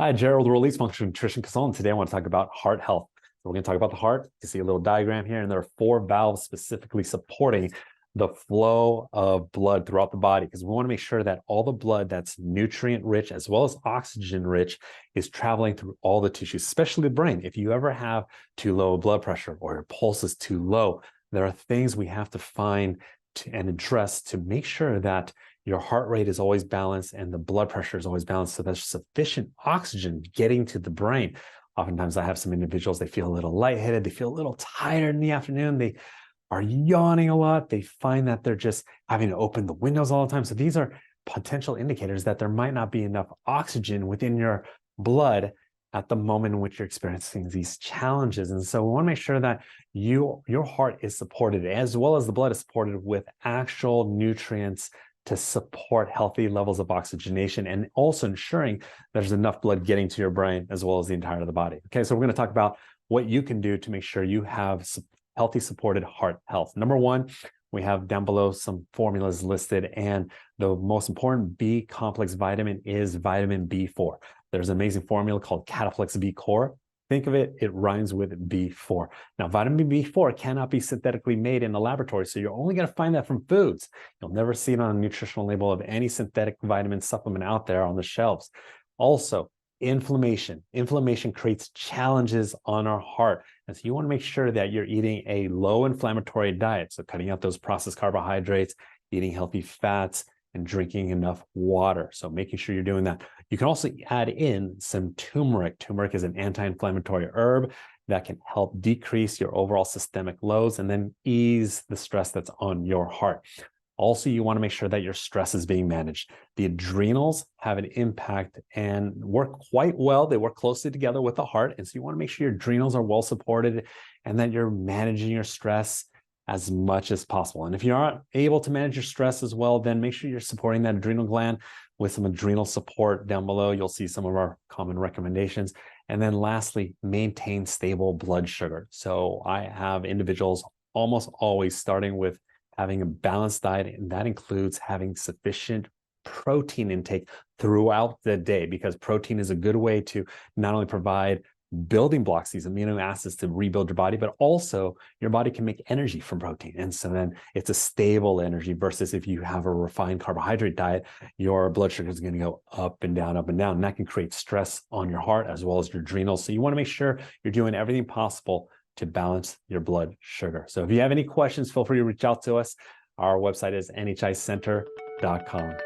Hi, Gerald, Release Functional Nutrition Consultant. Today I want to talk about heart health. So we're going to talk about the heart. You see a little diagram here, and there are 4 valves specifically supporting the flow of blood throughout the body, because we want to make sure that all the blood that's nutrient rich as well as oxygen rich is traveling through all the tissues, especially the brain. If you ever have too low blood pressure or your pulse is too low, there are things we have to find and address to make sure that your heart rate is always balanced and the blood pressure is always balanced, so there's sufficient oxygen getting to the brain. Oftentimes I have some individuals, they feel a little lightheaded, they feel a little tired in the afternoon, they are yawning a lot, they find that they're just having to open the windows all the time. So these are potential indicators that there might not be enough oxygen within your blood at the moment in which you're experiencing these challenges. And so we want to make sure that your heart is supported, as well as the blood is supported with actual nutrients to support healthy levels of oxygenation, and also ensuring there's enough blood getting to your brain as well as the entire of the body. Okay, so we're going to talk about what you can do to make sure you have healthy, supported heart health. Number one, we have down below some formulas listed, and the most important B complex vitamin is vitamin B4. There's an amazing formula called Cataplex B Core. Think of it, it rhymes with B4. Now, vitamin B4 cannot be synthetically made in the laboratory, so you're only going to find that from foods. You'll never see it on a nutritional label of any synthetic vitamin supplement out there on the shelves. Also, inflammation. Inflammation creates challenges on our heart. And so you want to make sure that you're eating a low inflammatory diet. So cutting out those processed carbohydrates, eating healthy fats, and drinking enough water. So making sure you're doing that. You can also add in some turmeric. Turmeric is an anti-inflammatory herb that can help decrease your overall systemic loads and then ease the stress that's on your heart. Also, you want to make sure that your stress is being managed. The adrenals have an impact and work quite well. They work closely together with the heart. And so you want to make sure your adrenals are well supported and that you're managing your stress as much as possible. And if you aren't able to manage your stress as well, then make sure you're supporting that adrenal gland with some adrenal support. Down below, you'll see some of our common recommendations. And then lastly, maintain stable blood sugar. So I have individuals almost always starting with having a balanced diet, and that includes having sufficient protein intake throughout the day, because protein is a good way to not only provide building blocks, these amino acids to rebuild your body, but also your body can make energy from protein. And so then it's a stable energy versus if you have a refined carbohydrate diet, your blood sugar is going to go up and down, and that can create stress on your heart as well as your adrenals. So you want to make sure you're doing everything possible to balance your blood sugar. So if you have any questions, feel free to reach out to us. Our website is nhicenter.com.